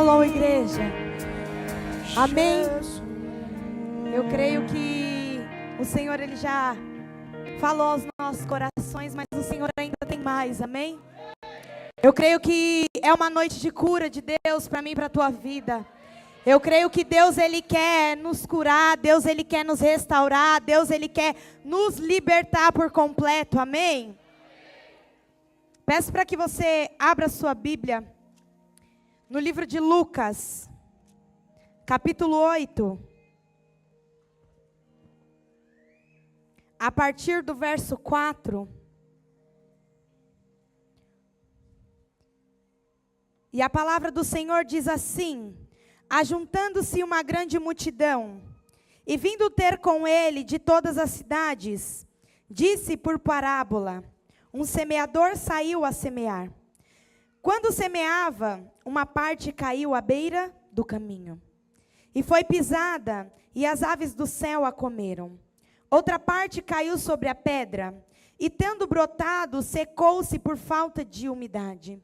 Shalom, igreja. Amém. Eu creio que o Senhor, Ele já falou aos nossos corações, mas o Senhor ainda tem mais, amém? Eu creio que é uma noite de cura de Deus para mim e para a tua vida. Eu creio que Deus, Ele quer nos curar, Deus, Ele quer nos restaurar, Deus, Ele quer nos libertar por completo, amém? Peço para que você abra sua Bíblia no livro de Lucas, capítulo 8. A partir do verso 4. E a palavra do Senhor diz assim: ajuntando-se uma grande multidão, e vindo ter com ele de todas as cidades, disse por parábola: um semeador saiu a semear. Quando semeava, uma parte caiu à beira do caminho, e foi pisada, e as aves do céu a comeram. Outra parte caiu sobre a pedra, e tendo brotado, secou-se por falta de umidade.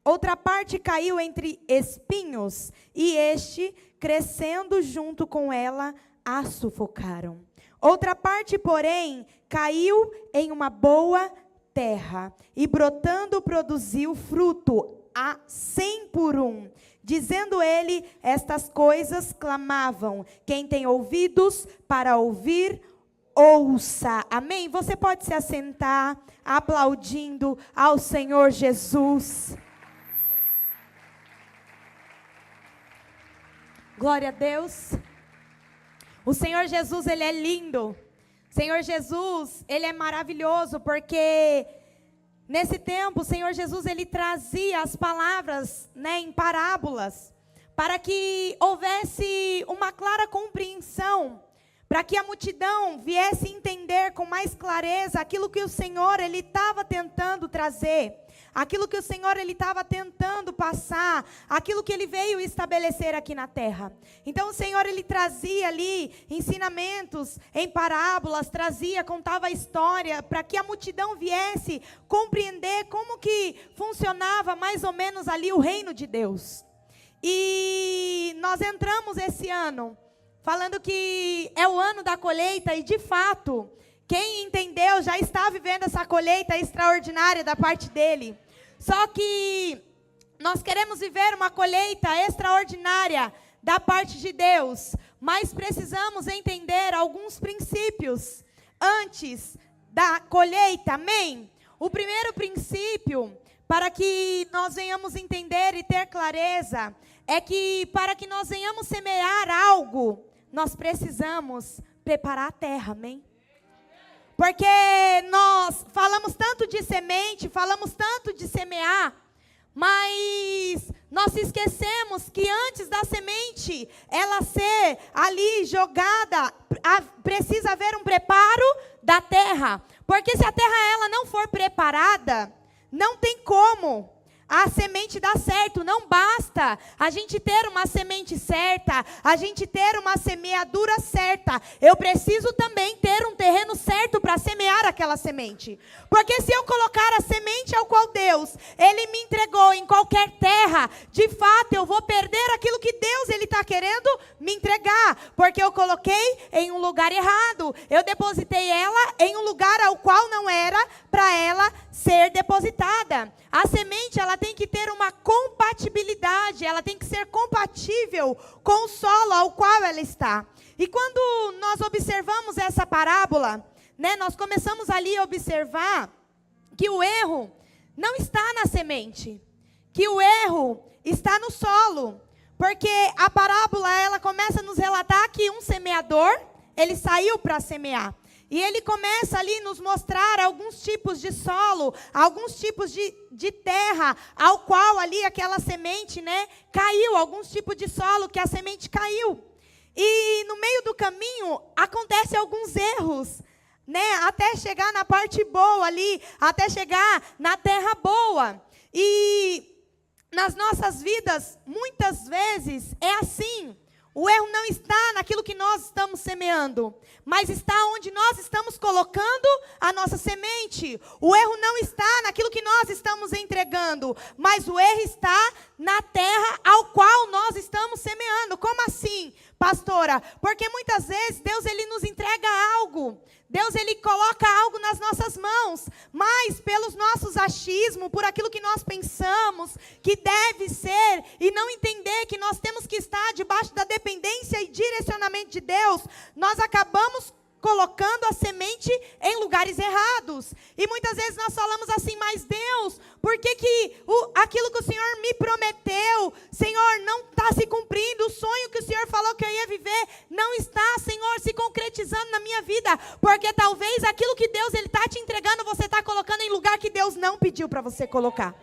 Outra parte caiu entre espinhos, e este, crescendo junto com ela, a sufocaram. Outra parte, porém, caiu em uma boa terra, e brotando produziu fruto a 100 por 1. Dizendo ele estas coisas, clamavam: quem tem ouvidos para ouvir, ouça. Amém? Você pode se assentar, aplaudindo ao Senhor Jesus. Glória a Deus. O Senhor Jesus, Ele é lindo. O Senhor Jesus, Ele é maravilhoso, porque nesse tempo o Senhor Jesus, Ele trazia as palavras, em parábolas, para que houvesse uma clara compreensão, para que a multidão viesse entender com mais clareza aquilo que o Senhor, Ele estava tentando trazer, aquilo que o Senhor, Ele estava tentando passar, aquilo que Ele veio estabelecer aqui na terra. Então o Senhor, Ele trazia ali ensinamentos em parábolas, contava a história, para que a multidão viesse compreender como que funcionava mais ou menos ali o reino de Deus. E nós entramos esse ano falando que é o ano da colheita, e de fato, quem entendeu já está vivendo essa colheita extraordinária da parte dele. Só que nós queremos viver uma colheita extraordinária da parte de Deus, mas precisamos entender alguns princípios antes da colheita, amém? O primeiro princípio, para que nós venhamos entender e ter clareza, é que para que nós venhamos semear algo, nós precisamos preparar a terra, amém? Porque nós falamos tanto de semente, falamos tanto de semear, mas nós esquecemos que antes da semente ela ser ali jogada, precisa haver um preparo da terra. Porque se a terra ela não for preparada, não tem como a semente dar certo. Não basta a gente ter uma semente certa, a gente ter uma semeadura certa. Eu preciso também ter um terreno certo para semear aquela semente. Porque se eu colocar a semente ao qual Deus, Ele me entregou em qualquer terra, de fato eu vou perder aquilo que Deus, Ele está querendo me entregar. Porque eu coloquei em um lugar errado. Eu depositei ela em um lugar ao qual não era para ela ser depositada. A semente, ela tem que ter uma compatibilidade, ela tem que ser compatível com o solo ao qual ela está. E quando nós observamos essa parábola, nós começamos ali a observar que o erro não está na semente, que o erro está no solo. Porque a parábola, ela começa a nos relatar que um semeador, ele saiu para semear. E ele começa ali a nos mostrar alguns tipos de solo, alguns tipos de terra, ao qual ali aquela semente, caiu, alguns tipos de solo que a semente caiu. E no meio do caminho, acontecem alguns erros, até chegar na parte boa ali, até chegar na terra boa. E nas nossas vidas, muitas vezes, é assim. O erro não está naquilo que nós estamos semeando, mas está onde nós estamos colocando a nossa semente. O erro não está naquilo que nós estamos entregando, mas o erro está na terra ao qual nós estamos semeando. Como assim, pastora? Porque muitas vezes Deus ele nos entrega algo. Deus ele coloca algo nas nossas mãos, mas pelos nossos achismos, por aquilo que nós pensamos que deve ser, e não entender que nós temos que estar debaixo da dependência e direcionamento de Deus, nós acabamos colocando a semente em lugares errados. E muitas vezes nós falamos assim, mas Deus, por que aquilo que o Senhor me prometeu, Senhor, não está se cumprindo? O sonho que o Senhor falou que eu ia viver não está, Senhor, se concretizando na minha vida. Porque talvez aquilo que Deus está te entregando, você está colocando em lugar que Deus não pediu para você colocar.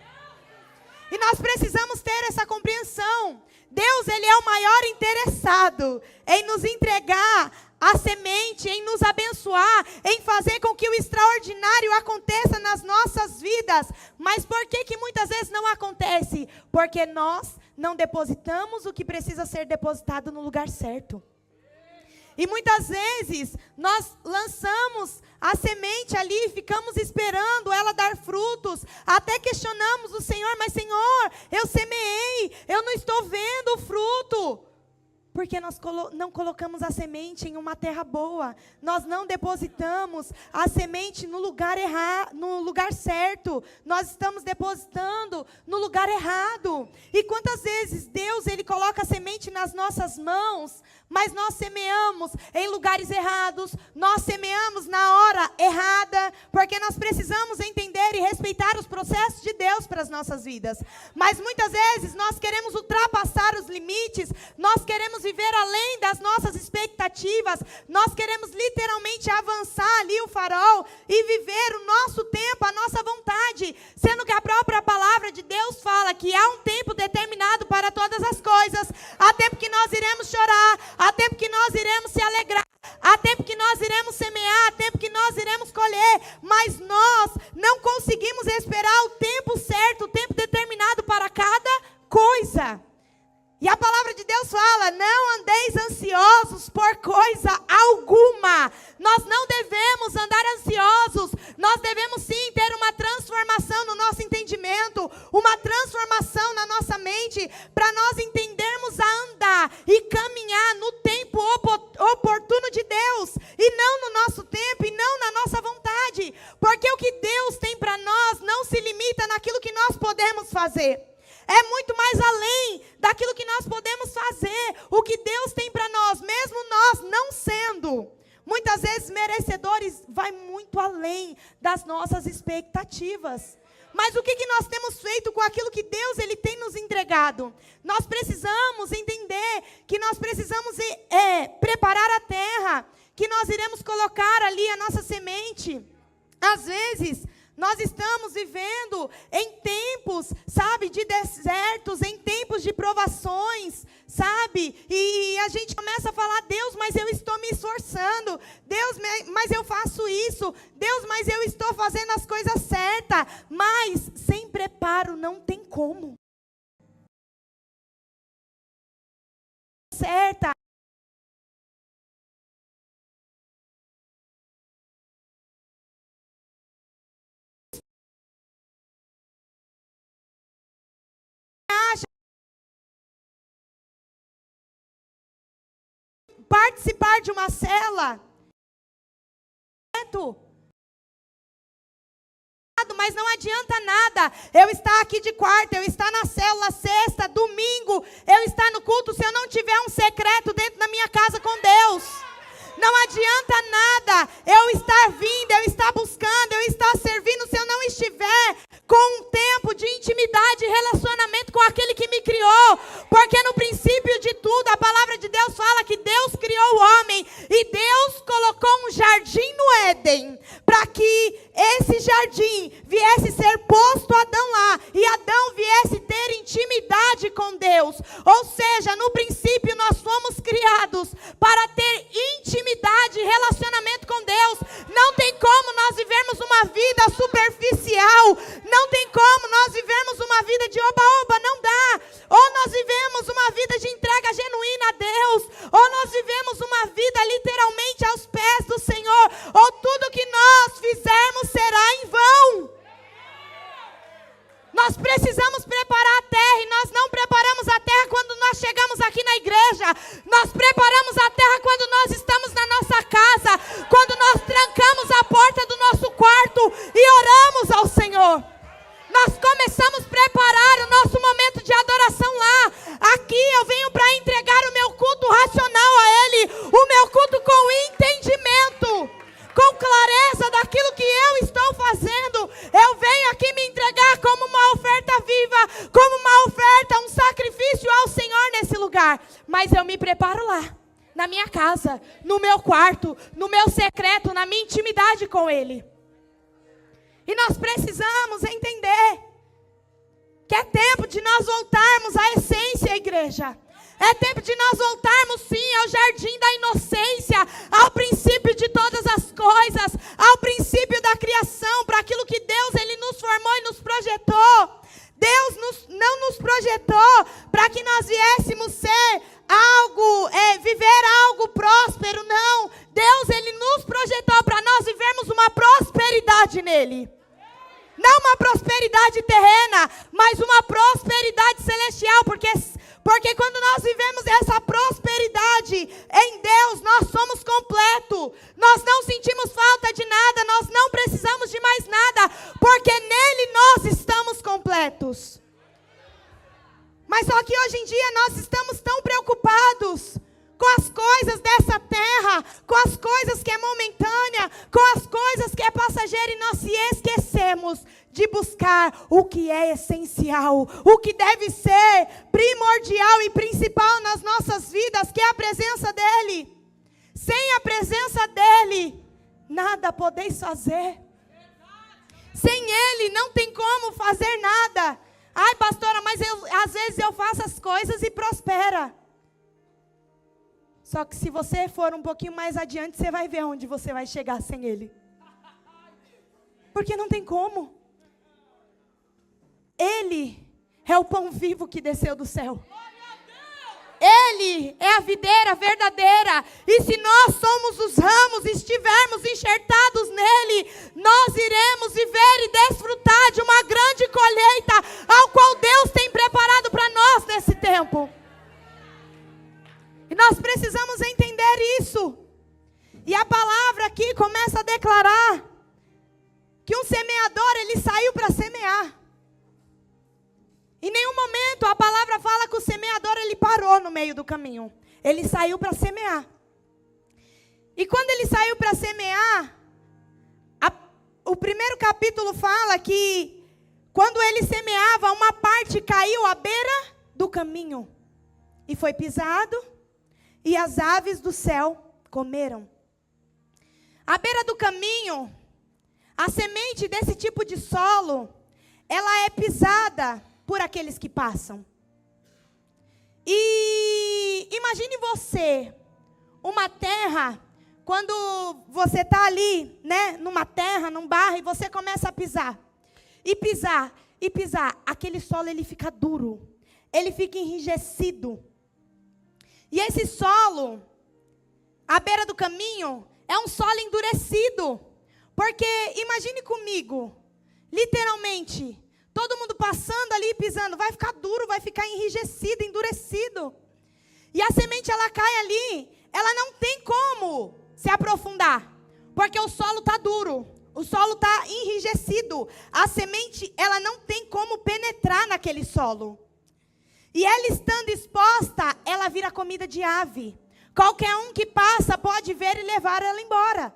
E nós precisamos ter essa compreensão. Deus, ele é o maior interessado em nos entregar a semente, em nos abençoar, em fazer com que o extraordinário aconteça nas nossas vidas. Mas por que muitas vezes não acontece? Porque nós não depositamos o que precisa ser depositado no lugar certo. E muitas vezes nós lançamos a semente ali, ficamos esperando ela dar frutos, até questionamos o Senhor, mas Senhor, eu semeei, eu não estou vendo o fruto. Porque nós não colocamos a semente em uma terra boa. Nós não depositamos a semente no lugar errado, no lugar certo. Nós estamos depositando no lugar errado. E quantas vezes Deus ele coloca a semente nas nossas mãos, mas nós semeamos em lugares errados, nós semeamos na hora errada, porque nós precisamos entender e respeitar os processos de Deus para as nossas vidas. Mas muitas vezes nós queremos ultrapassar os limites, nós queremos viver além das nossas expectativas, nós queremos literalmente avançar ali o farol e viver o nosso tempo, a nossa vontade, sendo que a própria palavra de Deus fala que há um tempo determinado para todas as coisas, há tempo que nós iremos chorar, há tempo que nós iremos se alegrar, há tempo que nós iremos semear, há tempo que nós iremos colher, mas nós não conseguimos esperar o tempo certo, o tempo determinado para cada coisa. E a palavra de Deus fala, não andeis ansiosos por coisa alguma. Nós não devemos andar ansiosos, nós devemos sim ter uma transformação no nosso entendimento, uma transformação na nossa mente, para nós entendermos a andar e caminhar no tempo oportuno de Deus, e não no nosso tempo, e não na nossa vontade, porque o que Deus tem para nós não se limita naquilo que nós podemos fazer. É muito mais além daquilo que nós podemos fazer. O que Deus tem para nós, mesmo nós não sendo muitas vezes merecedores, vai muito além das nossas expectativas. Mas o que nós temos feito com aquilo que Deus ele tem nos entregado? Nós precisamos entender que nós precisamos preparar a terra, que nós iremos colocar ali a nossa semente. Às vezes nós estamos vivendo em tempos, sabe, de desertos, em tempos de provações, sabe? E a gente começa a falar, Deus, mas eu estou me esforçando. Deus, mas eu faço isso. Deus, mas eu estou fazendo as coisas certas. Mas sem preparo não tem como. Certa. Participar de uma cela, mas não adianta nada eu estar aqui de quarta, eu estar na célula sexta, domingo, eu estar no culto, se eu não tiver um secreto dentro da minha casa com Deus. Não adianta nada eu estar vindo, eu estar buscando, eu estar servindo, se eu não estiver com um tempo de intimidade e relacionamento com aquele que me criou. Porque no princípio de tudo, a palavra de Deus fala que Deus criou o homem e Deus colocou um jardim no Éden, para que esse jardim viesse ser posto a Adão lá, e Adão viesse ter intimidade com Deus. Ou seja, no princípio nós fomos criados para ter intimidade e relacionamento com Deus. Não tem como nós vivermos uma vida superficial, não tem como nós vivermos uma vida de oba-oba, não dá. Ou nós vivemos uma vida de entrega genuína a Deus, ou nós vivemos uma vida literalmente aos pés do Senhor, ou tudo que nós fizermos será em vão. Nós precisamos preparar a terra, e nós não preparamos a terra quando nós chegamos estamos aqui na igreja. Nós preparamos a terra quando nós estamos na nossa casa, quando nós trancamos a porta do nosso quarto e oramos ao Senhor. Nós começamos a preparar o nosso momento de adoração lá. Aqui eu venho para entregar o meu culto racional a Ele, o meu culto com entendimento, com clareza daquilo que eu estou fazendo. Eu venho aqui me entregar como uma oferta viva, como uma oferta, um sacrifício ao Senhor nesse lugar. Mas eu me preparo lá, na minha casa, no meu quarto, no meu secreto, na minha intimidade com Ele. E nós precisamos entender que é tempo de nós voltarmos à essência, igreja. É tempo de nós voltarmos, sim, ao jardim da inocência, ao princípio de todas as coisas, ao princípio da criação, para aquilo que Deus Ele nos formou e nos projetou. Deus não nos projetou para que nós viéssemos ser algo, viver algo próspero, não. Deus Ele nos projetou para nós vivermos uma prosperidade nele. Não uma prosperidade terrena, mas uma prosperidade celestial, porque quando nós vivemos essa prosperidade em Deus, nós somos completos. Nós não sentimos falta de nada, nós não precisamos de mais nada, porque nele nós estamos completos. Mas só que hoje em dia nós estamos tão preocupados com as coisas dessa terra, com as coisas que é momentânea, com as coisas que é passageira, e nós se esquecemos de buscar o que é essencial, o que deve ser primordial e principal nas nossas vidas, que é a presença dEle. Sem a presença dEle, nada podeis fazer. Sem Ele não tem como fazer nada. Ai, pastora, mas às vezes eu faço as coisas e prospera. Só que se você for um pouquinho mais adiante, você vai ver onde você vai chegar sem Ele. Porque não tem como. Ele é o pão vivo que desceu do céu. Ele é a videira verdadeira. E se nós somos os ramos e estivermos enxertados nele, nós iremos viver e desfrutar de uma grande colheita, ao qual Deus tem preparado para nós nesse tempo. E nós precisamos entender isso. E a palavra aqui começa a declarar que um semeador, ele saiu para semear. Em nenhum momento a palavra fala que o semeador, ele parou no meio do caminho. Ele saiu para semear. E quando ele saiu para semear, o primeiro capítulo fala que quando ele semeava, uma parte caiu à beira do caminho. E foi pisado, e as aves do céu comeram. À beira do caminho, a semente desse tipo de solo, ela é pisada por aqueles que passam. E imagine você, uma terra, quando você está ali, né, numa terra, num barro, e você começa a pisar. E pisar, e pisar. Aquele solo, ele fica duro. Ele fica enrijecido. E esse solo, à beira do caminho, é um solo endurecido. Porque, imagine comigo, literalmente, todo mundo passando ali e pisando, vai ficar duro, vai ficar enrijecido, endurecido. E a semente, ela cai ali, ela não tem como se aprofundar, porque o solo está duro, o solo está enrijecido. A semente, ela não tem como penetrar naquele solo. E ela estando exposta, ela vira comida de ave. Qualquer um que passa pode ver e levar ela embora.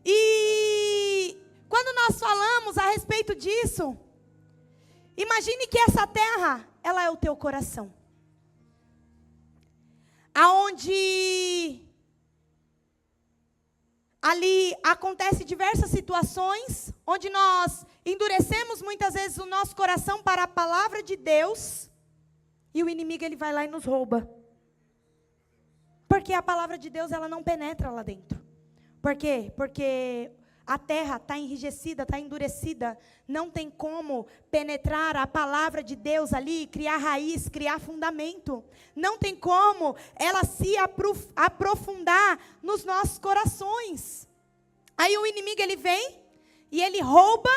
E quando nós falamos a respeito disso, imagine que essa terra, ela é o teu coração. Aonde ali acontece diversas situações, onde nós endurecemos muitas vezes o nosso coração para a palavra de Deus, e o inimigo, ele vai lá e nos rouba. Porque a palavra de Deus, ela não penetra lá dentro. Por quê? Porque a terra está enrijecida, está endurecida. Não tem como penetrar a palavra de Deus ali, criar raiz, criar fundamento. Não tem como ela se aprofundar nos nossos corações. Aí o inimigo, ele vem e ele rouba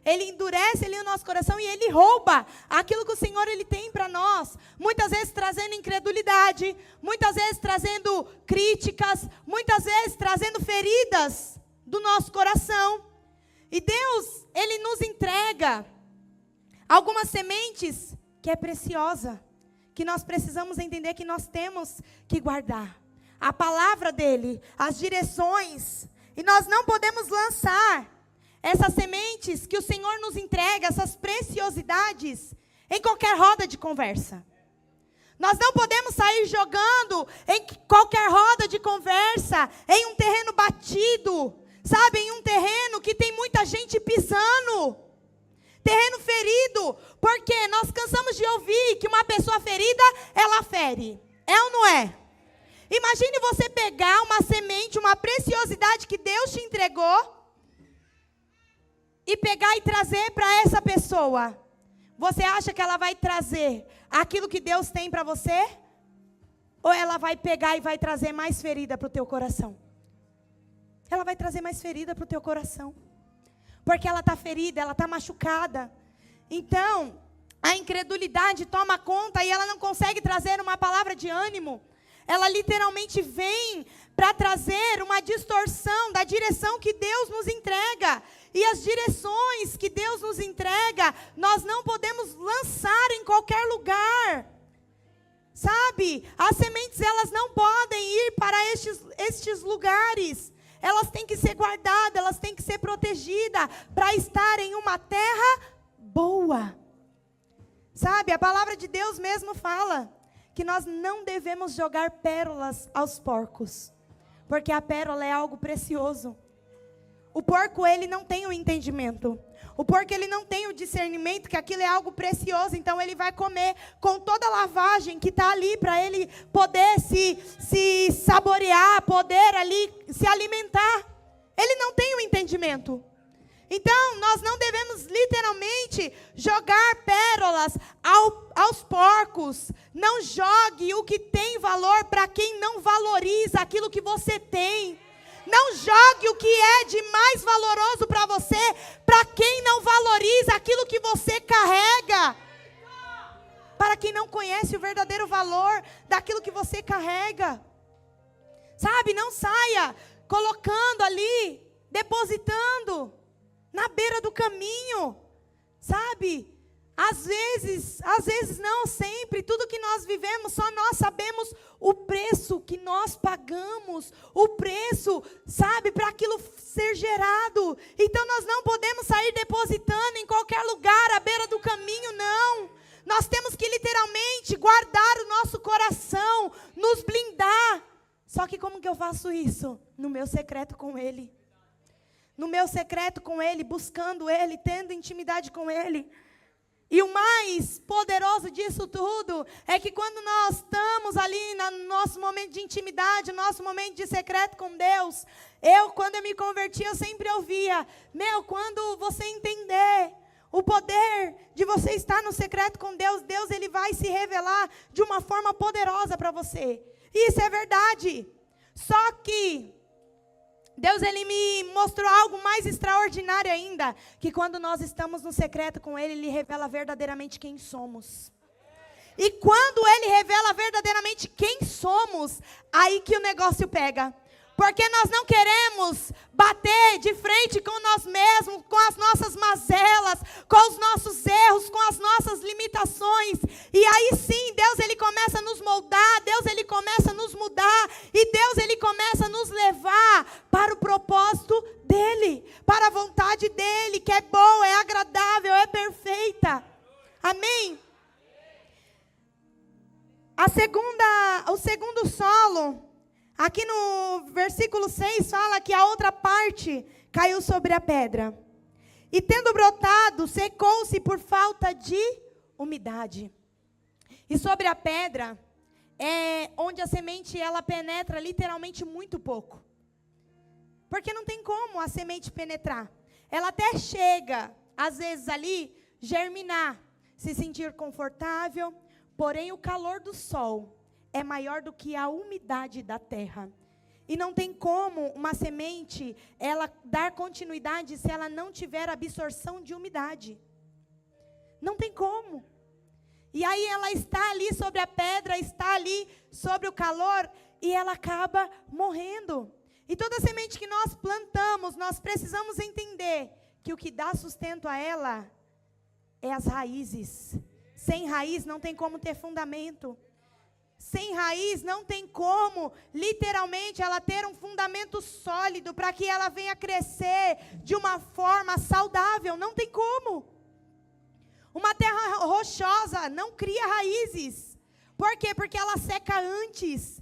ele endurece ali o nosso coração e ele rouba aquilo que o Senhor ele tem para nós. Muitas vezes trazendo incredulidade, muitas vezes trazendo críticas, muitas vezes trazendo feridas do nosso coração. E Deus, ele nos entrega algumas sementes que é preciosa, que nós precisamos entender que nós temos que guardar. A palavra dele, as direções, e nós não podemos lançar essas sementes que o Senhor nos entrega, essas preciosidades, em qualquer roda de conversa. Nós não podemos sair jogando em qualquer roda de conversa, em um terreno batido, sabe, em um terreno que tem muita gente pisando, terreno ferido, porque nós cansamos de ouvir que uma pessoa ferida, ela fere. É ou não é? Imagine você pegar uma semente, uma preciosidade que Deus te entregou, e pegar e trazer para essa pessoa. Você acha que ela vai trazer aquilo que Deus tem para você? Ou ela vai pegar e vai trazer mais ferida para o teu coração? Ela vai trazer mais ferida para o teu coração. Porque ela está ferida, ela está machucada. Então, a incredulidade toma conta e ela não consegue trazer uma palavra de ânimo. Ela literalmente vem para trazer uma distorção da direção que Deus nos entrega. E as direções que Deus nos entrega, nós não podemos lançar em qualquer lugar. Sabe? As sementes, elas não podem ir para estes lugares. Elas têm que ser guardadas, elas têm que ser protegidas para estar em uma terra boa. Sabe? A palavra de Deus mesmo fala que nós não devemos jogar pérolas aos porcos, porque a pérola é algo precioso. O porco, ele não tem o entendimento. O porco, ele não tem o discernimento que aquilo é algo precioso. Então, ele vai comer com toda a lavagem que está ali para ele poder se saborear, poder ali se alimentar. Ele não tem o entendimento. Então, nós não devemos literalmente jogar pérolas aos porcos. Não jogue o que tem valor para quem não valoriza aquilo que você tem. Não jogue o que é de mais valoroso para você, para quem não valoriza aquilo que você carrega. Para quem não conhece o verdadeiro valor daquilo que você carrega. Sabe, não saia colocando ali, depositando na beira do caminho. Sabe? Às vezes não sempre, tudo que nós vivemos, só nós sabemos o preço que nós pagamos, o preço, sabe, para aquilo ser gerado. Então nós não podemos sair depositando em qualquer lugar, à beira do caminho, não. Nós temos que literalmente guardar o nosso coração, nos blindar. Só que como que eu faço isso? No meu secreto com Ele. No meu secreto com Ele, buscando Ele, tendo intimidade com Ele. E o mais poderoso disso tudo é que quando nós estamos ali no nosso momento de intimidade, no nosso momento de secreto com Deus, quando eu me converti, eu sempre ouvia, quando você entender o poder de você estar no secreto com Deus, Deus ele vai se revelar de uma forma poderosa para você. E isso é verdade. Só que Deus, ele me mostrou algo mais extraordinário ainda, que quando nós estamos no secreto com Ele, Ele revela verdadeiramente quem somos. E quando Ele revela verdadeiramente quem somos, aí que o negócio pega. Porque nós não queremos bater de frente com nós mesmos, com as nossas mazelas, com os nossos erros, com as nossas limitações. E aí sim, Deus ele começa a nos moldar, Deus ele começa a nos mudar, e Deus ele começa a nos levar para o propósito dEle, para a vontade dEle, que é boa, é agradável, é perfeita. Amém? O segundo solo, aqui no versículo 6 fala que a outra parte caiu sobre a pedra. E tendo brotado, secou-se por falta de umidade. E sobre a pedra, é onde a semente ela penetra literalmente muito pouco. Porque não tem como a semente penetrar. Ela até chega, às vezes ali, germinar, se sentir confortável, porém o calor do sol é maior do que a umidade da terra. E não tem como uma semente, ela dar continuidade se ela não tiver absorção de umidade. Não tem como. E aí ela está ali sobre a pedra, está ali sobre o calor, e ela acaba morrendo. E toda semente que nós plantamos, nós precisamos entender que o que dá sustento a ela é as raízes. Sem raiz não tem como ter fundamento. Sem raiz não tem como, literalmente, ela ter um fundamento sólido para que ela venha crescer de uma forma saudável. Não tem como. Uma terra rochosa não cria raízes. Por quê? Porque ela seca antes.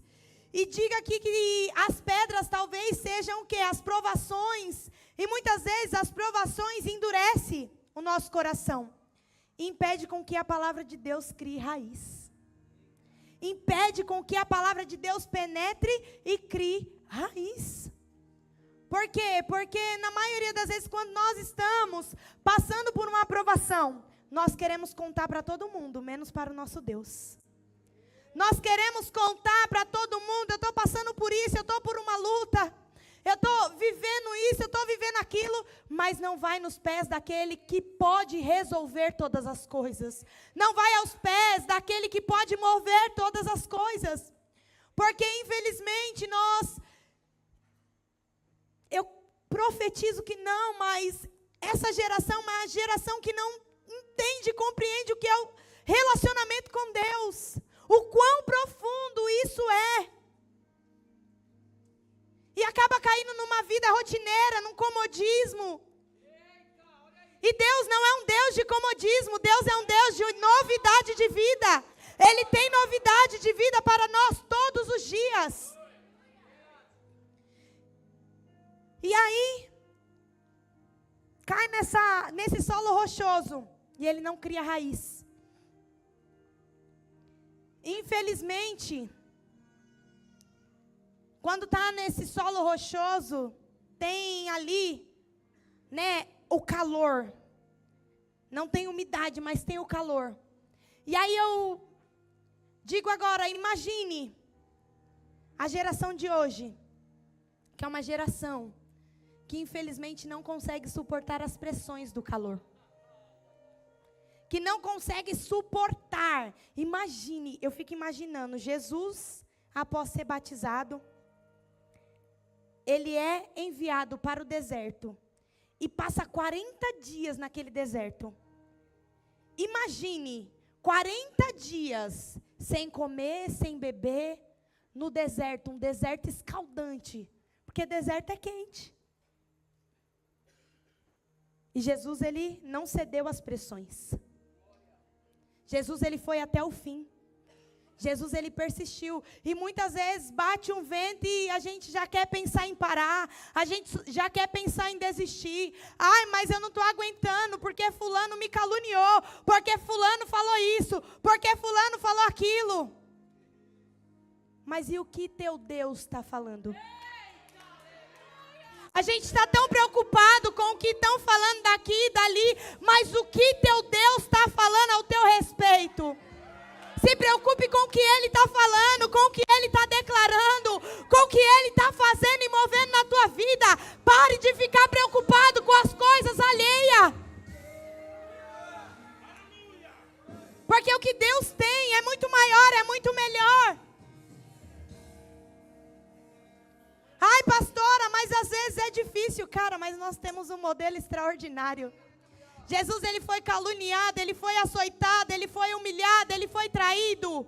E diga aqui que as pedras talvez sejam o quê? As provações. E muitas vezes as provações endurecem o nosso coração. E impede com que a palavra de Deus crie raiz. Impede com que a palavra de Deus penetre e crie raiz. Por quê? Porque na maioria das vezes quando nós estamos passando por uma aprovação, nós queremos contar para todo mundo, menos para o nosso Deus. Nós queremos contar para todo mundo, eu estou passando por isso, eu estou por uma luta, eu estou vivendo isso, eu estou vivendo aquilo, mas não vai nos pés daquele que pode resolver todas as coisas. Não vai aos pés daquele que pode mover todas as coisas. Porque infelizmente eu profetizo que não, mas essa geração é uma geração que não entende e compreende o que é o relacionamento com Deus. O quão profundo isso é. E acaba caindo numa vida rotineira, num comodismo. E Deus não é um Deus de comodismo. Deus é um Deus de novidade de vida. Ele tem novidade de vida para nós todos os dias. E aí, cai nesse solo rochoso. E ele não cria raiz. Infelizmente, quando está nesse solo rochoso, tem ali, o calor. Não tem umidade, mas tem o calor. E aí eu digo agora, imagine a geração de hoje, que é uma geração que infelizmente não consegue suportar as pressões do calor. Que não consegue suportar. Imagine, eu fico imaginando, Jesus, após ser batizado, ele é enviado para o deserto e passa 40 dias naquele deserto. Imagine 40 dias sem comer, sem beber, no deserto, um deserto escaldante, porque deserto é quente. E Jesus, ele não cedeu às pressões. Jesus, ele foi até o fim. Jesus, ele persistiu. E muitas vezes bate um vento e a gente já quer pensar em parar. A gente já quer pensar em desistir. Ai, mas eu não estou aguentando porque fulano me caluniou. Porque fulano falou isso. Porque fulano falou aquilo. Mas e o que teu Deus está falando? A gente está tão preocupado com o que estão falando daqui e dali. Mas o que teu Deus está falando ao teu respeito? Se preocupe com o que Ele está falando, com o que Ele está declarando, com o que Ele está fazendo e movendo na tua vida. Pare de ficar preocupado com as coisas alheias. Porque o que Deus tem é muito maior, é muito melhor. Ai, pastora, mas às vezes é difícil. Cara, mas nós temos um modelo extraordinário. Jesus, ele foi caluniado, ele foi açoitado, ele foi humilhado, ele foi traído.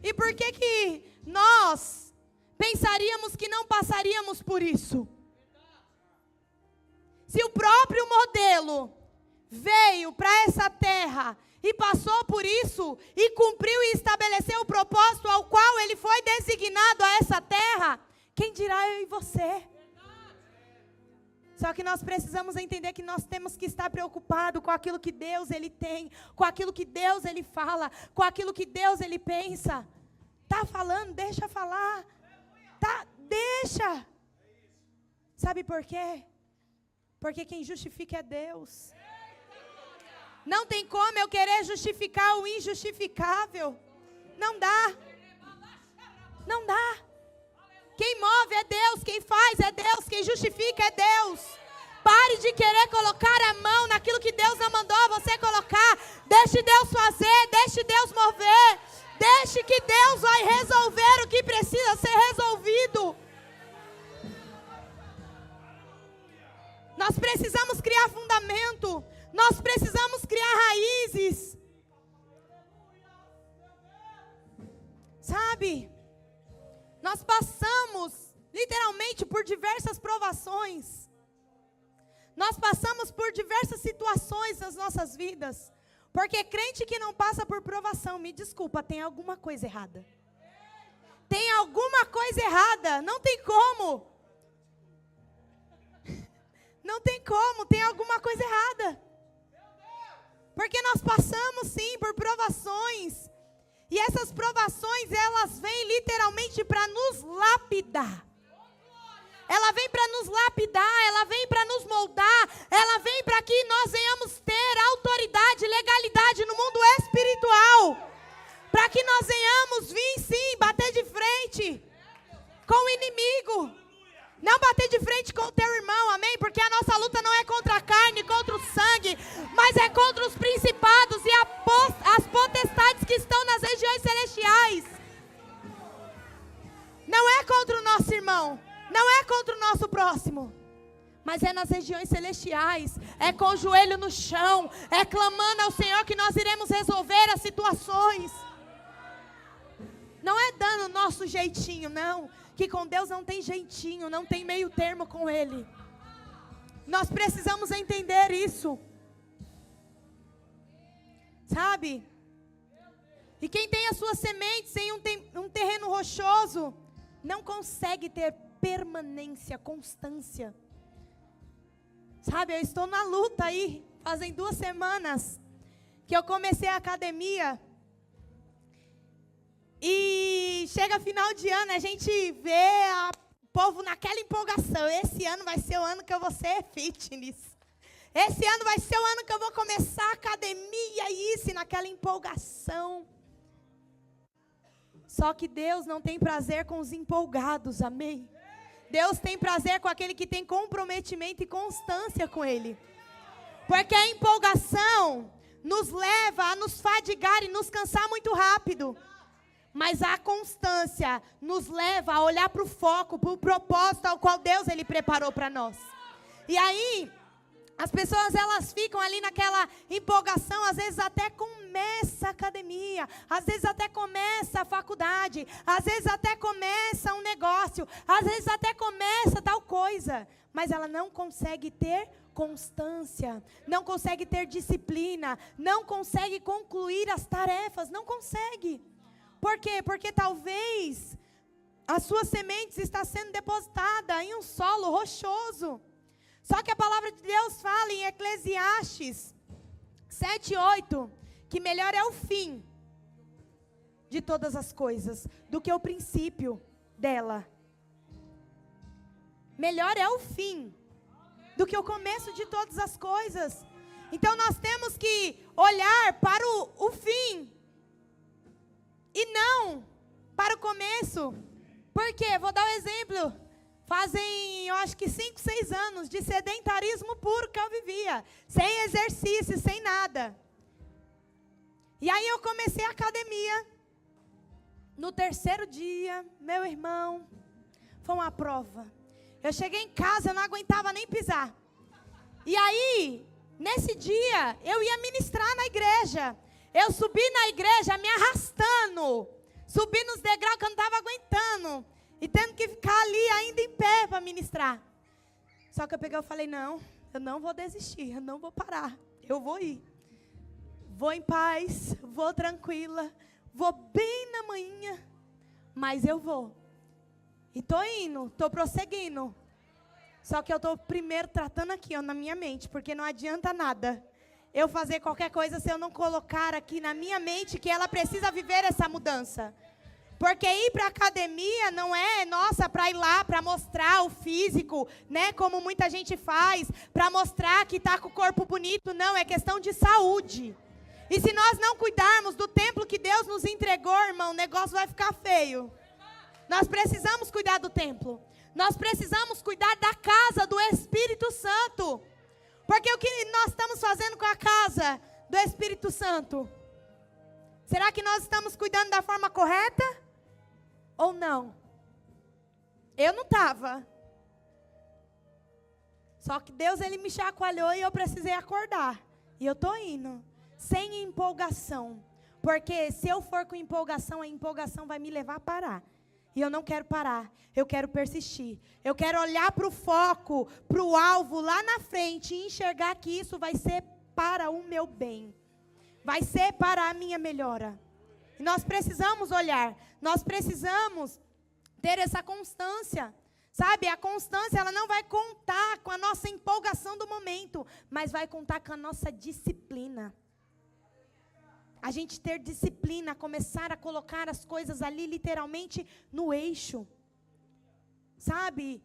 E por que nós pensaríamos que não passaríamos por isso? Se o próprio modelo veio para essa terra e passou por isso e cumpriu e estabeleceu o propósito ao qual ele foi designado a essa terra, quem dirá eu e você? Só que nós precisamos entender que nós temos que estar preocupados com aquilo que Deus, ele tem, com aquilo que Deus, ele fala, com aquilo que Deus, ele pensa. Tá falando, deixa falar. Tá, deixa. Sabe por quê? Porque quem justifica é Deus. Não tem como eu querer justificar o injustificável. Não dá. Não dá. Quem move é Deus, quem faz é Deus, quem justifica é Deus. Pare de querer colocar a mão naquilo que Deus não mandou você colocar. Deixe Deus fazer, deixe Deus mover. Deixe que Deus vai resolver o que precisa ser resolvido. Nós precisamos criar fundamento. Nós precisamos criar raízes. Sabe? Nós passamos literalmente por diversas provações. Nós passamos por diversas situações nas nossas vidas. Porque crente que não passa por provação, me desculpa, tem alguma coisa errada. Tem alguma coisa errada, não tem como. Não tem como, tem alguma coisa errada. Porque nós passamos sim por provações. E essas provações, elas vêm literalmente para nos lapidar. Ela vem para nos lapidar, ela vem para nos moldar, ela vem para que nós venhamos ter autoridade, legalidade no mundo espiritual. Para que nós venhamos vir sim, bater de frente com o inimigo. Não bater de frente com o teu irmão, amém? Porque a nossa luta não é contra a carne, contra o sangue, mas é contra os principados e as potestades que estão nas regiões celestiais. Não é contra o nosso irmão, não é contra o nosso próximo, mas é nas regiões celestiais, é com o joelho no chão, é clamando ao Senhor que nós iremos resolver as situações. Não é dando o nosso jeitinho, não. Que com Deus não tem jeitinho, não tem meio termo com Ele. Nós precisamos entender isso. Sabe? E quem tem as suas sementes em um terreno rochoso, não consegue ter permanência, constância. Sabe, eu estou na luta aí, fazem 2 semanas que eu comecei a academia. E chega final de ano, a gente vê o povo naquela empolgação. Esse ano vai ser o ano que eu vou ser fitness. Esse ano vai ser o ano que eu vou começar a academia, isso, naquela empolgação. Só que Deus não tem prazer com os empolgados, amém? Deus tem prazer com aquele que tem comprometimento e constância com Ele. Porque a empolgação nos leva a nos fadigar e nos cansar muito rápido. Mas a constância nos leva a olhar para o foco, para o propósito ao qual Deus Ele preparou para nós. E aí, as pessoas elas ficam ali naquela empolgação, às vezes até começa a academia, às vezes até começa a faculdade, às vezes até começa um negócio, às vezes até começa tal coisa, mas ela não consegue ter constância, não consegue ter disciplina, não consegue concluir as tarefas, não consegue. Por quê? Porque talvez as suas sementes estão sendo depositadas em um solo rochoso. Só que a palavra de Deus fala em Eclesiastes 7:8, que melhor é o fim de todas as coisas do que o princípio dela. Melhor é o fim do que o começo de todas as coisas. Então nós temos que olhar para o fim e não para o começo. Por quê? Vou dar um exemplo. Fazem, eu acho que 5, 6 anos de sedentarismo puro que eu vivia. Sem exercício, sem nada. E aí eu comecei a academia. No 3º dia, meu irmão, foi uma prova. Eu cheguei em casa, eu não aguentava nem pisar. E aí, nesse dia, eu ia ministrar na igreja. Eu subi na igreja me arrastando. Subi nos degraus que eu não estava aguentando. E tendo que ficar ali ainda em pé para ministrar. Só que eu peguei e falei, não, eu não vou desistir, eu não vou parar. Eu vou ir. Vou em paz, vou tranquila, vou bem na manhã, mas eu vou. E estou indo, estou prosseguindo. Só que eu estou primeiro tratando aqui, ó, na minha mente, porque não adianta nada eu fazer qualquer coisa se eu não colocar aqui na minha mente que ela precisa viver essa mudança. Porque ir para a academia não é, nossa, para ir lá, para mostrar o físico, né, como muita gente faz, para mostrar que está com o corpo bonito. Não, é questão de saúde. E se nós não cuidarmos do templo que Deus nos entregou, irmão, o negócio vai ficar feio. Nós precisamos cuidar do templo. Nós precisamos cuidar da casa do Espírito Santo. Porque o que nós estamos fazendo com a casa do Espírito Santo? Será que nós estamos cuidando da forma correta? Ou não? Eu não estava. Só que Deus, Ele me chacoalhou e eu precisei acordar. E eu estou indo. Sem empolgação. Porque se eu for com empolgação, a empolgação vai me levar a parar. E eu não quero parar. Eu quero persistir. Eu quero olhar para o foco, para o alvo lá na frente e enxergar que isso vai ser para o meu bem. Vai ser para a minha melhora. E nós precisamos olhar. Nós precisamos ter essa constância. Sabe, a constância, ela não vai contar com a nossa empolgação do momento, mas vai contar com a nossa disciplina. A gente ter disciplina, começar a colocar as coisas ali literalmente no eixo. Sabe?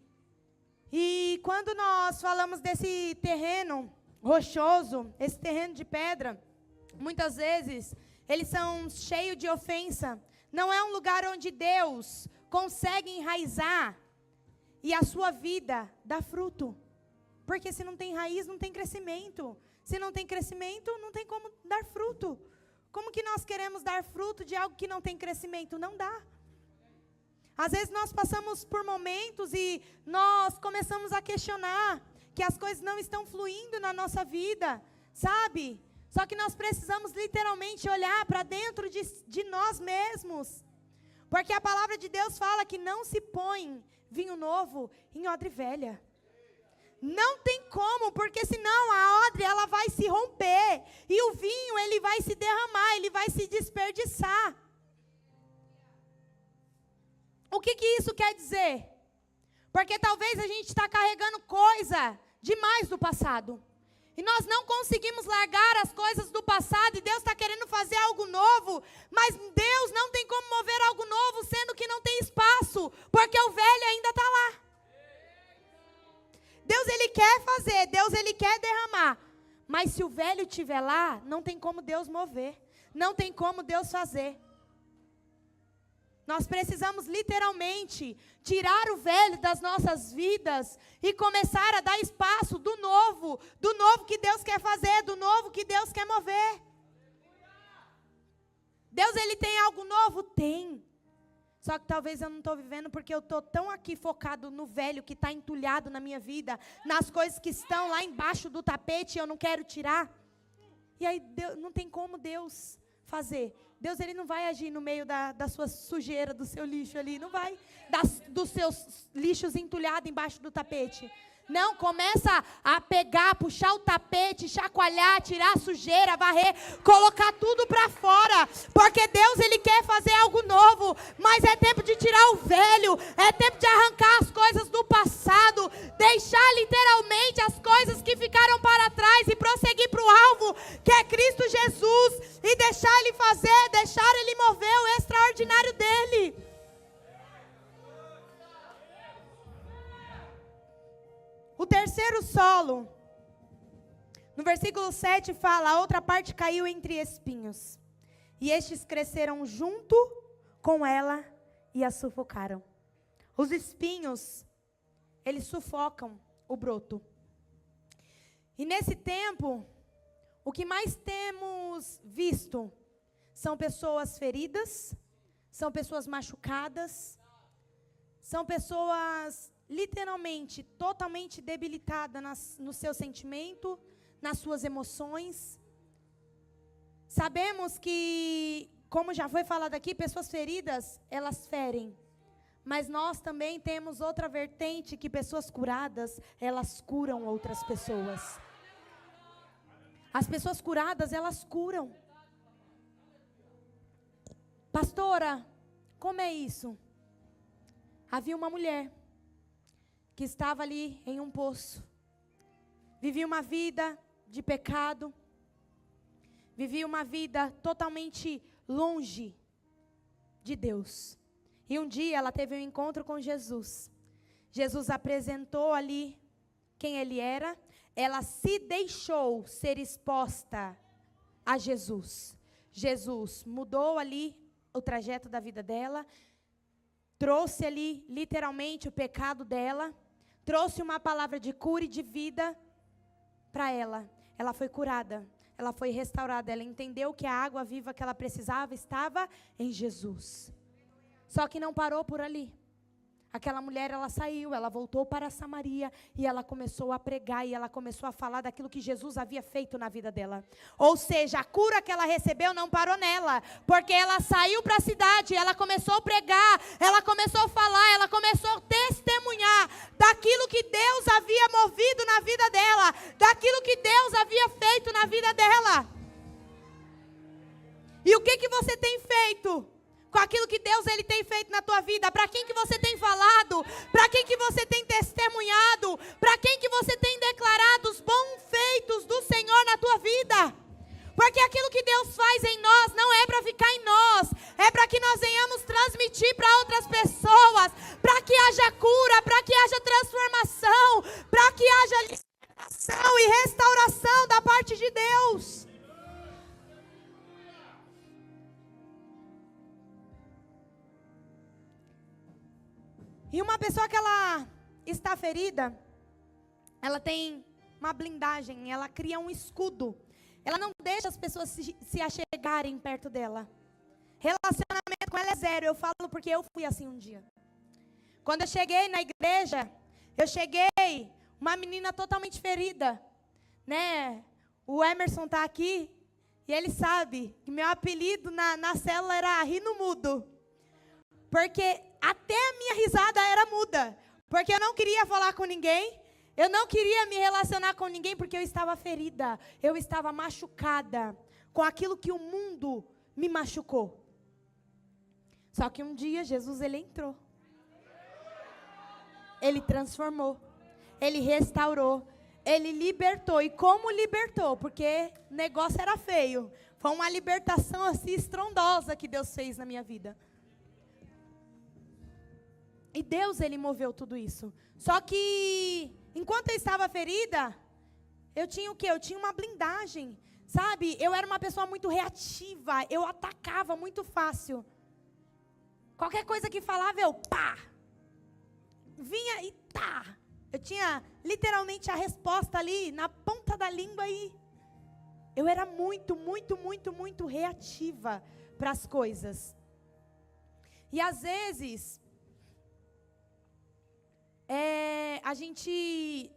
E quando nós falamos desse terreno rochoso, esse terreno de pedra, muitas vezes eles são cheios de ofensa. Não é um lugar onde Deus consegue enraizar e a sua vida dá fruto. Porque se não tem raiz, não tem crescimento. Se não tem crescimento, não tem como dar fruto. Como que nós queremos dar fruto de algo que não tem crescimento? Não dá. Às vezes nós passamos por momentos e nós começamos a questionar que as coisas não estão fluindo na nossa vida, sabe? Só que nós precisamos literalmente olhar para dentro de nós mesmos. Porque a palavra de Deus fala que não se põe vinho novo em odre velha. Não tem como, porque senão a odre ela vai se romper e o vinho ele vai se derramar, ele vai se desperdiçar. O que isso quer dizer? Porque talvez a gente está carregando coisa demais do passado. E nós não conseguimos largar as coisas do passado e Deus está querendo fazer algo novo, mas Deus não tem como mover algo novo, sendo que não tem espaço, porque o velho ainda está lá. Deus, Ele quer fazer, Deus, Ele quer derramar. Mas se o velho estiver lá, não tem como Deus mover. Não tem como Deus fazer. Nós precisamos literalmente tirar o velho das nossas vidas e começar a dar espaço do novo que Deus quer fazer, do novo que Deus quer mover. Deus, Ele tem algo novo? Tem. Só que talvez eu não estou vivendo porque eu estou tão aqui focado no velho que está entulhado na minha vida, nas coisas que estão lá embaixo do tapete e eu não quero tirar. E aí Deus, não tem como Deus fazer. Deus, Ele não vai agir no meio da sua sujeira, do seu lixo ali, não vai. Dos seus lixos entulhados embaixo do tapete. Não, começa a pegar, puxar o tapete, chacoalhar, tirar a sujeira, varrer, colocar tudo para fora. Porque Deus, Ele quer fazer algo novo, mas é tempo de tirar o velho, é tempo de arrancar as coisas do passado, deixar literalmente as coisas que ficaram para trás e prosseguir para o alvo, que é Cristo Jesus, e deixar Ele fazer, deixar Ele mover o extraordinário dEle. O terceiro solo, no versículo 7 fala, a outra parte caiu entre espinhos, e estes cresceram junto com ela e a sufocaram. Os espinhos, eles sufocam o broto. E nesse tempo, o que mais temos visto são pessoas feridas, são pessoas machucadas, são pessoas literalmente, totalmente debilitada no seu sentimento, nas suas emoções. Sabemos que, como já foi falado aqui, pessoas feridas, elas ferem. Mas nós também temos outra vertente, que pessoas curadas, elas curam outras pessoas. As pessoas curadas, elas curam. Pastora, como é isso? Havia uma mulher que estava ali em um poço, vivia uma vida de pecado, vivia uma vida totalmente longe de Deus. E um dia ela teve um encontro com Jesus. Jesus apresentou ali quem Ele era, ela se deixou ser exposta a Jesus. Jesus mudou ali o trajeto da vida dela, trouxe ali, literalmente, o pecado dela, trouxe uma palavra de cura e de vida para ela. Ela foi curada, ela foi restaurada, ela entendeu que a água viva que ela precisava estava em Jesus. Só que não parou por ali. Aquela mulher, ela saiu, ela voltou para Samaria e ela começou a pregar e ela começou a falar daquilo que Jesus havia feito na vida dela. Ou seja, a cura que ela recebeu não parou nela, porque ela saiu para a cidade, ela começou a pregar, ela começou a falar, ela começou a testemunhar daquilo que Deus havia movido na vida dela, daquilo que Deus havia feito na vida dela. E o que você tem feito com aquilo que Deus ele tem feito na tua vida? Para quem que você tem falado? Para quem que você tem testemunhado? Para quem que você tem declarado os bons feitos do Senhor na tua vida? Porque aquilo que Deus faz em nós não é para ficar em nós, é para que nós venhamos transmitir para outras pessoas, para que haja cura, para que haja transformação, para que haja libertação e restauração da parte de Deus. E uma pessoa que ela está ferida, ela tem uma blindagem, ela cria um escudo. Ela não deixa as pessoas se achegarem perto dela. Relacionamento com ela é zero. Eu falo porque eu fui assim um dia. Quando eu cheguei na igreja, uma menina totalmente ferida, né? O Emerson está aqui e ele sabe que meu apelido na célula era Rino Mudo. Porque até a minha risada era muda. Porque eu não queria falar com ninguém. Eu não queria me relacionar com ninguém porque eu estava ferida. Eu estava machucada com aquilo que o mundo me machucou. Só que um dia Jesus ele entrou. Ele transformou. Ele restaurou. Ele libertou. E como libertou? Porque o negócio era feio. Foi uma libertação assim estrondosa que Deus fez na minha vida. E Deus, ele moveu tudo isso. Só que, enquanto eu estava ferida, eu tinha o quê? Eu tinha uma blindagem, sabe? Eu era uma pessoa muito reativa, eu atacava muito fácil. Qualquer coisa que falava, eu pá! Vinha e tá! Eu tinha literalmente a resposta ali, na ponta da língua e... Eu era muito reativa para as coisas. E às vezes... a gente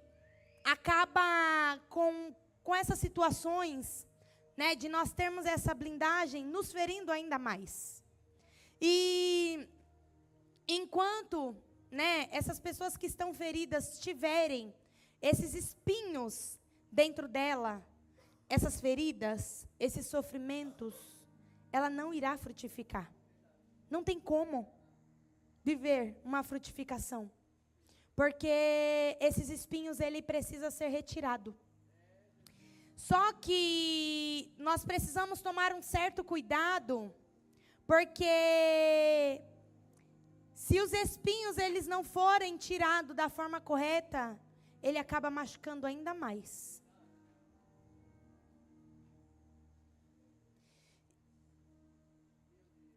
acaba com essas situações, né, de nós termos essa blindagem, nos ferindo ainda mais. E enquanto, né, essas pessoas que estão feridas tiverem esses espinhos dentro dela, essas feridas, esses sofrimentos, ela não irá frutificar. Não tem como viver uma frutificação. Porque esses espinhos, ele precisa ser retirado. Só que nós precisamos tomar um certo cuidado, porque se os espinhos, eles não forem tirados da forma correta, ele acaba machucando ainda mais.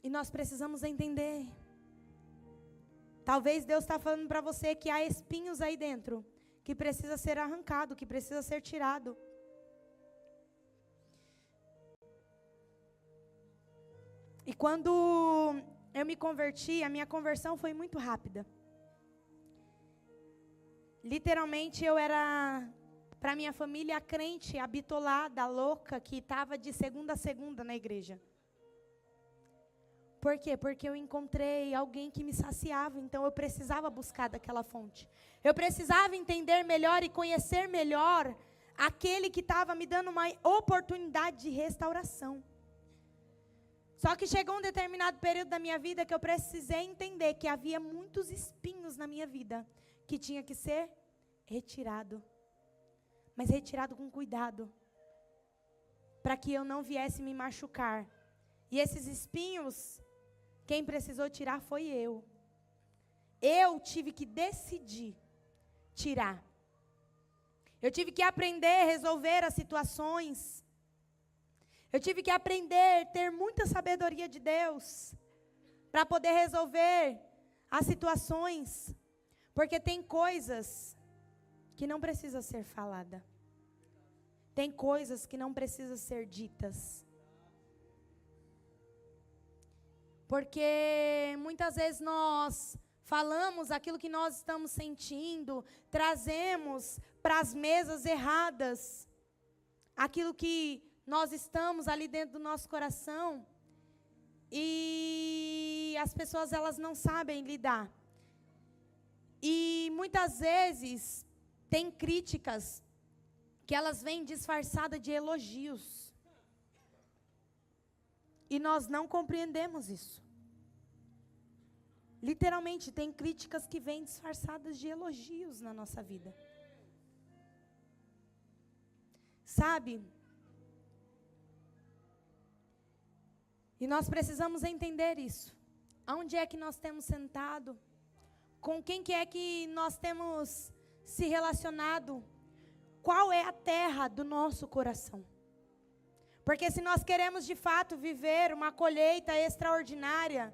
E nós precisamos entender. Talvez Deus está falando para você que há espinhos aí dentro, que precisa ser arrancado, que precisa ser tirado. E quando eu me converti, a minha conversão foi muito rápida. Literalmente eu era, para minha família, a crente, a bitolada, a louca, que estava de segunda a segunda na igreja. Por quê? Porque eu encontrei alguém que me saciava, então eu precisava buscar daquela fonte. Eu precisava entender melhor e conhecer melhor aquele que estava me dando uma oportunidade de restauração. Só que chegou um determinado período da minha vida que eu precisei entender que havia muitos espinhos na minha vida que tinha que ser retirado. Mas retirado com cuidado, para que eu não viesse me machucar. E esses espinhos, quem precisou tirar foi eu. Eu tive que decidir tirar. Eu tive que aprender a resolver as situações. Eu tive que aprender a ter muita sabedoria de Deus para poder resolver Há situações, porque tem coisas que não precisa ser falada. Tem coisas que não precisam ser ditas. Porque muitas vezes nós falamos aquilo que nós estamos sentindo, trazemos para as mesas erradas aquilo que nós estamos ali dentro do nosso coração. E as pessoas, elas não sabem lidar. E muitas vezes tem críticas que elas vêm disfarçadas de elogios. E nós não compreendemos isso. Literalmente, tem críticas que vêm disfarçadas de elogios na nossa vida. Sabe? E nós precisamos entender isso. Aonde é que nós temos sentado? Com quem que é que nós temos se relacionado? Qual é a terra do nosso coração? Porque se nós queremos de fato viver uma colheita extraordinária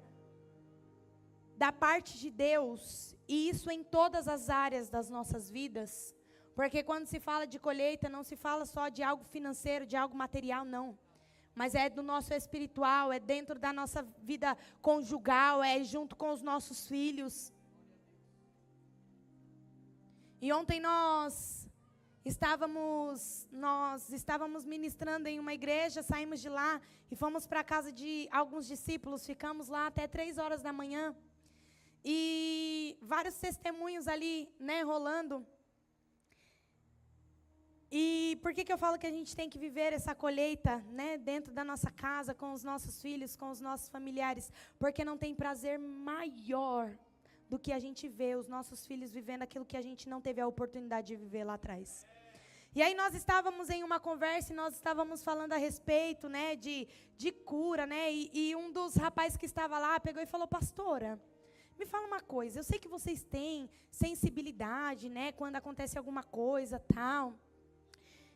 da parte de Deus, e isso em todas as áreas das nossas vidas, porque quando se fala de colheita, não se fala só de algo financeiro, de algo material, não. Mas é do nosso espiritual, é dentro da nossa vida conjugal, é junto com os nossos filhos. E ontem nós estávamos ministrando em uma igreja, saímos de lá e fomos para a casa de alguns discípulos, ficamos lá até 3 horas da manhã. E vários testemunhos ali, né, rolando. E por que eu falo que a gente tem que viver essa colheita, né, dentro da nossa casa, com os nossos filhos, com os nossos familiares? Porque não tem prazer maior do que a gente vê os nossos filhos vivendo aquilo que a gente não teve a oportunidade de viver lá atrás. E aí nós estávamos em uma conversa e nós estávamos falando a respeito, né, de cura, né, e um dos rapazes que estava lá pegou e falou: pastora, me fala uma coisa, eu sei que vocês têm sensibilidade, né, quando acontece alguma coisa, tal.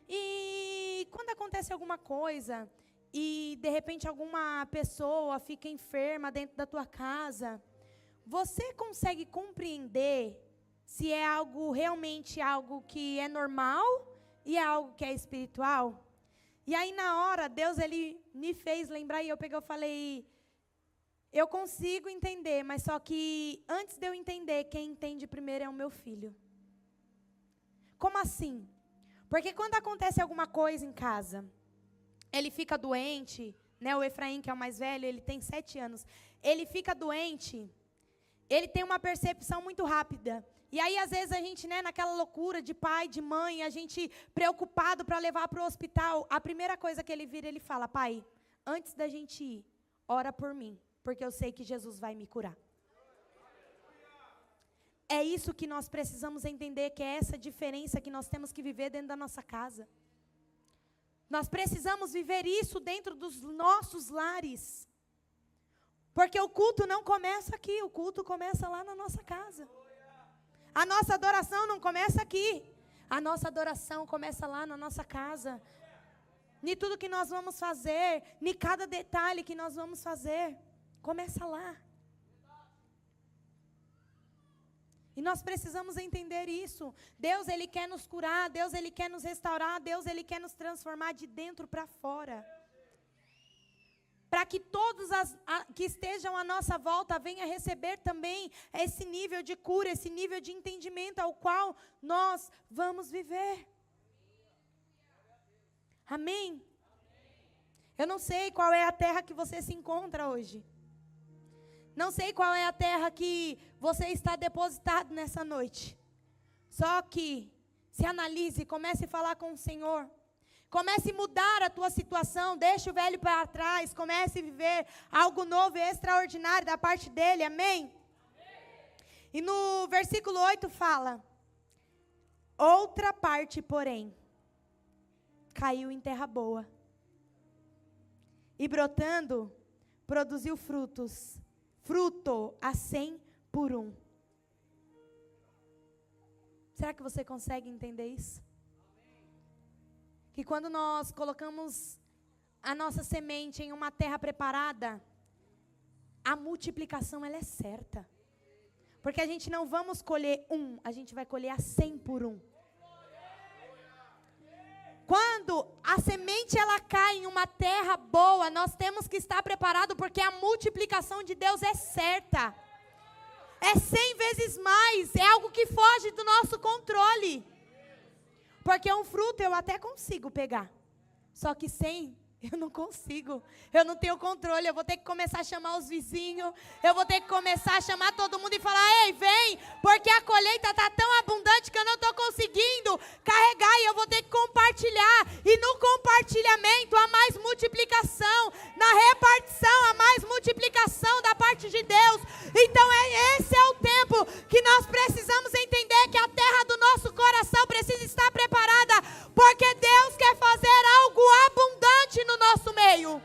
E quando acontece alguma coisa e de repente alguma pessoa fica enferma dentro da tua casa, você consegue compreender se é algo realmente algo que é normal e é algo que é espiritual? E aí na hora Deus, ele me fez lembrar e eu peguei e falei: eu consigo entender, mas só que antes de eu entender, quem entende primeiro é o meu filho. Como assim? Porque quando acontece alguma coisa em casa, ele fica doente, né? O Efraim, que é o mais velho, ele tem 7 anos. Ele fica doente, ele tem uma percepção muito rápida. E aí, às vezes, a gente, né, naquela loucura de pai, de mãe, a gente preocupado para levar para o hospital, a primeira coisa que ele vira, ele fala: pai, antes da gente ir, ora por mim, porque eu sei que Jesus vai me curar. É isso que nós precisamos entender, que é essa diferença que nós temos que viver dentro da nossa casa. Nós precisamos viver isso dentro dos nossos lares. Porque o culto não começa aqui, o culto começa lá na nossa casa. A nossa adoração não começa aqui. A nossa adoração começa lá na nossa casa. Nem tudo que nós vamos fazer, nem cada detalhe que nós vamos fazer, começa lá. E nós precisamos entender isso. Deus, ele quer nos curar, Deus, ele quer nos restaurar, Deus, ele quer nos transformar de dentro para fora. Para que todos que estejam à nossa volta venham receber também esse nível de cura, esse nível de entendimento ao qual nós vamos viver. Amém? Eu não sei qual é a terra que você se encontra hoje. Não sei qual é a terra que você está depositado nessa noite. Só que se analise, comece a falar com o Senhor. Comece a mudar a tua situação, deixa o velho para trás, comece a viver algo novo e extraordinário da parte dele, amém? E no versículo 8 fala: outra parte, porém, caiu em terra boa, e brotando, produziu fruto a 100 por 1. Será que você consegue entender isso? Que quando nós colocamos a nossa semente em uma terra preparada, a multiplicação ela é certa. Porque a gente não vamos colher a gente vai colher a 100 por 1. Quando a semente ela cai em uma terra boa, nós temos que estar preparados, porque a multiplicação de Deus é certa. É 100 vezes mais, é algo que foge do nosso controle. Porque um fruto eu até consigo pegar, só que 100 eu não consigo, eu não tenho controle. Eu vou ter que começar a chamar os vizinhos, eu vou ter que começar a chamar todo mundo e falar: ei, vem, porque a colheita está tão abundante que eu não estou conseguindo carregar, e eu vou ter que compartilhar. E no compartilhamento há mais multiplicação, na repartição há mais multiplicação da parte de Deus. Então esse é o tempo que nós precisamos entender que a terra do nosso coração precisa estar preparada, porque Deus quer fazer algo abundante no nosso meio.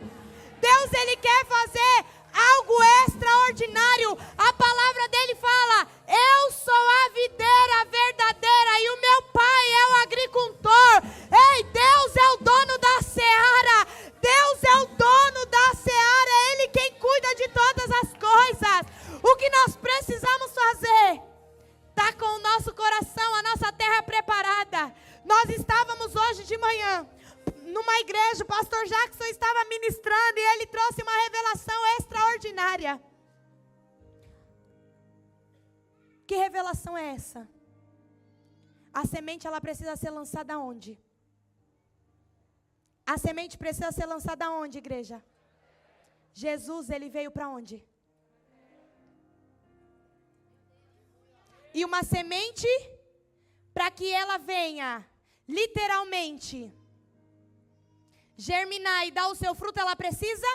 Deus, Ele quer fazer algo extraordinário. A palavra dele fala: eu sou a videira verdadeira e o meu pai é o agricultor. Ei, Deus é o dono da seara. Deus é o dono da seara. É Ele quem cuida de todas as coisas. O que nós precisamos fazer? Tá com o nosso coração, a nossa terra preparada. Nós estávamos hoje de manhã numa igreja, o pastor Jackson estava ministrando e ele trouxe uma revelação extraordinária. Que revelação é essa? A semente ela precisa ser lançada onde? A semente precisa ser lançada onde, igreja? Jesus, ele veio para onde? E uma semente, para que ela venha, literalmente, germinar e dar o seu fruto, ela precisa?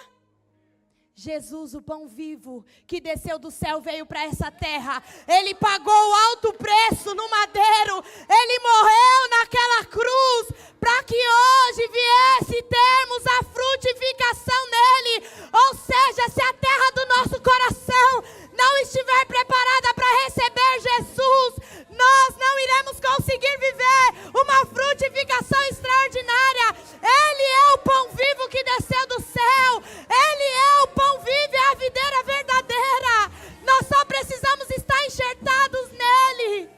Jesus, o pão vivo, que desceu do céu, veio para essa terra. Ele pagou o alto preço no madeiro. Ele morreu naquela cruz, para que hoje viesse termos a frutificação nele. Ou seja, se a terra do nosso coração não estiver preparada para receber Jesus, nós não iremos conseguir viver uma frutificação extraordinária. Ele é o pão vivo que desceu do céu. Ele é o pão vivo, é a videira verdadeira. Nós só precisamos estar enxertados nele,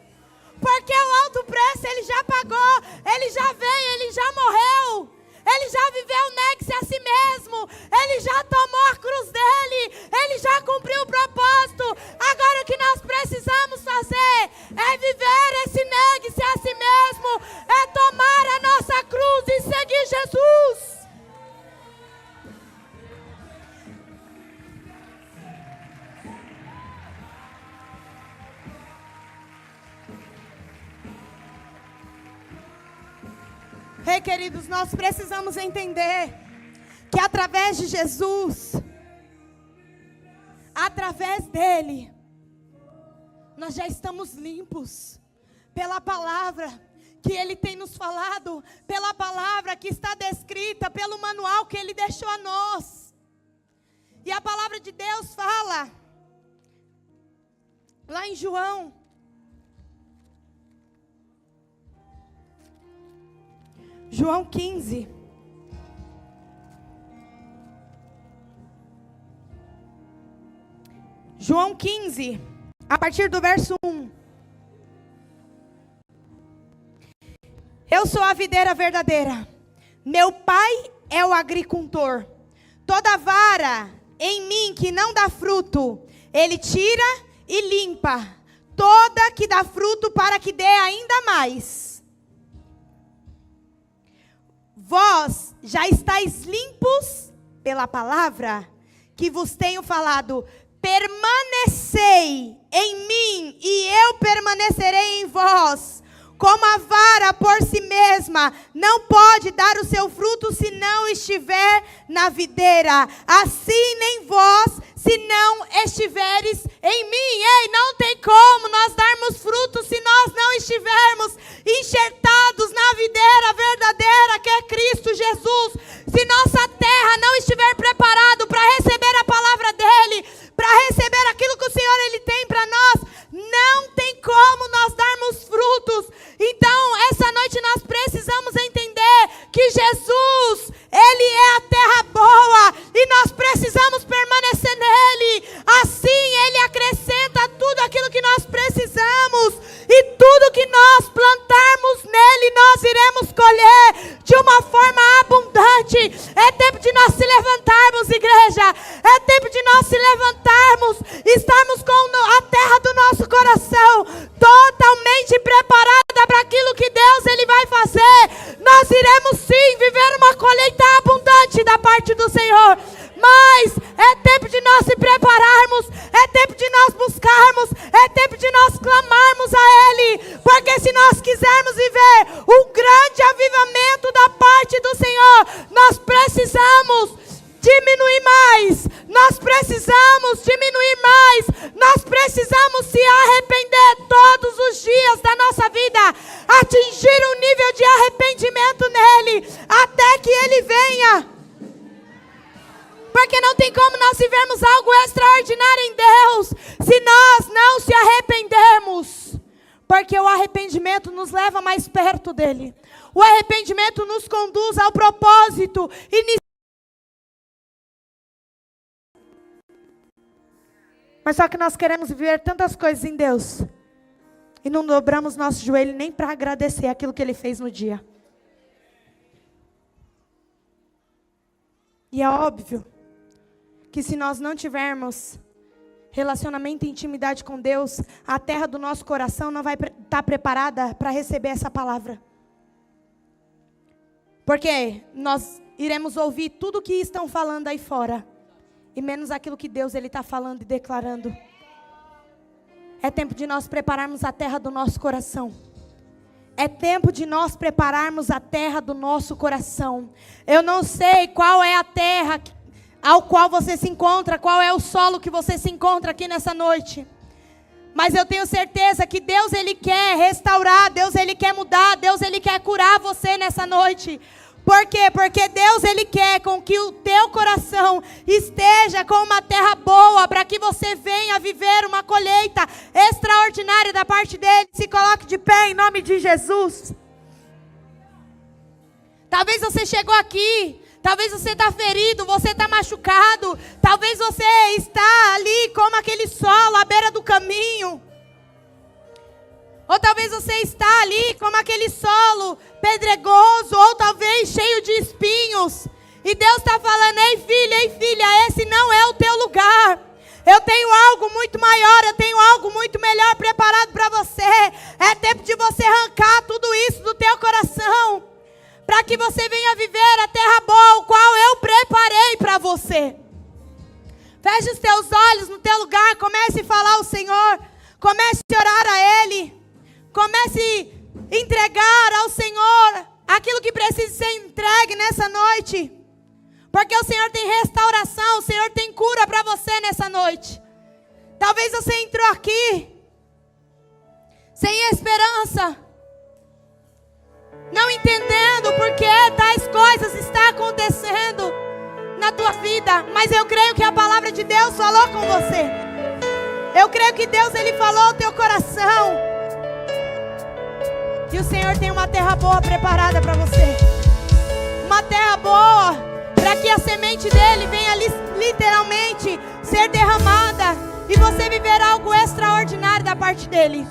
porque o alto preço ele já pagou. Ele já veio, ele já morreu. Ele já viveu, negue-se a si mesmo. Ele já tomou a cruz dele. Ele já cumpriu o propósito. Agora o que nós precisamos fazer é viver esse negue-se a si mesmo. É tomar a nossa cruz e seguir Jesus. Ei, queridos, nós precisamos entender que através de Jesus, através dele, nós já estamos limpos pela palavra que ele tem nos falado, pela palavra que está descrita, pelo manual que ele deixou a nós. E a palavra de Deus fala, lá em João 15. João 15, a partir do verso 1. Eu sou a videira verdadeira, meu pai é o agricultor. Toda vara em mim que não dá fruto, ele tira e limpa. Toda que dá fruto, para que dê ainda mais. Vós já estáis limpos pela palavra que vos tenho falado. Permanecei em mim e eu permanecerei em vós. Como a vara por si mesma não pode dar o seu fruto se não estiver na videira, assim nem vós se não estiveres em mim. Ei, não tem como nós darmos fruto se nós não estivermos enxertados na videira verdadeira que é Cristo Jesus. Se nossa terra não estiver preparada para receber a palavra dele, para receber aquilo que o Senhor ele tem para nós, não tem como nós darmos frutos. Então, essa noite nós precisamos entender que Jesus, ele é a terra boa e nós precisamos permanecer nele. Assim, ele acrescenta tudo aquilo que nós buscarmos, é tempo de nós clamarmos a Ele, porque se nós quisermos viver um grande avivamento da parte do Senhor, nós precisamos diminuir mais, nós precisamos diminuir mais, nós precisamos se arrepender todos os dias da nossa vida, atingir um nível de arrependimento nele, até que Ele venha. Porque não tem como nós vivermos algo extraordinário em Deus, se nós não se arrependermos. Porque o arrependimento nos leva mais perto dele. O arrependimento nos conduz ao propósito inicial. Mas só que nós queremos viver tantas coisas em Deus e não dobramos nosso joelho nem para agradecer aquilo que Ele fez no dia. E é óbvio que se nós não tivermos relacionamento e intimidade com Deus, a terra do nosso coração não vai estar preparada para receber essa palavra. Porque nós iremos ouvir tudo o que estão falando aí fora, e menos aquilo que Deus está falando e declarando. É tempo de nós prepararmos a terra do nosso coração. É tempo de nós prepararmos a terra do nosso coração. Eu não sei qual é a terra ao qual você se encontra, qual é o solo que você se encontra aqui nessa noite. Mas eu tenho certeza que Deus, Ele quer restaurar, Deus, Ele quer mudar, Deus, Ele quer curar você nessa noite. Por quê? Porque Deus, Ele quer com que o teu coração esteja com uma terra boa, para que você venha viver uma colheita extraordinária da parte dEle. Se coloque de pé em nome de Jesus. Talvez você chegou aqui, talvez você está ferido, você está machucado, talvez você está ali como aquele solo à beira do caminho. Ou talvez você está ali como aquele solo pedregoso, ou talvez cheio de espinhos. E Deus está falando: ei filha, esse não é o teu lugar. Eu tenho algo muito maior, eu tenho algo muito melhor preparado para você. É tempo de você arrancar tudo isso do teu coração, para que você venha viver a terra boa, o qual eu preparei para você. Feche os teus olhos no teu lugar, comece a falar ao Senhor, comece a orar a Ele. Comece a entregar ao Senhor aquilo que precisa ser entregue nessa noite. Porque o Senhor tem restauração, o Senhor tem cura para você nessa noite. Talvez você entrou aqui sem esperança, não entendendo por que tais coisas estão acontecendo na tua vida. Mas eu creio que a palavra de Deus falou com você. Eu creio que Deus, Ele falou ao teu coração. E o Senhor tem uma terra boa preparada para você. Uma terra boa para que a semente dEle venha literalmente ser derramada e você viver algo extraordinário da parte dEle.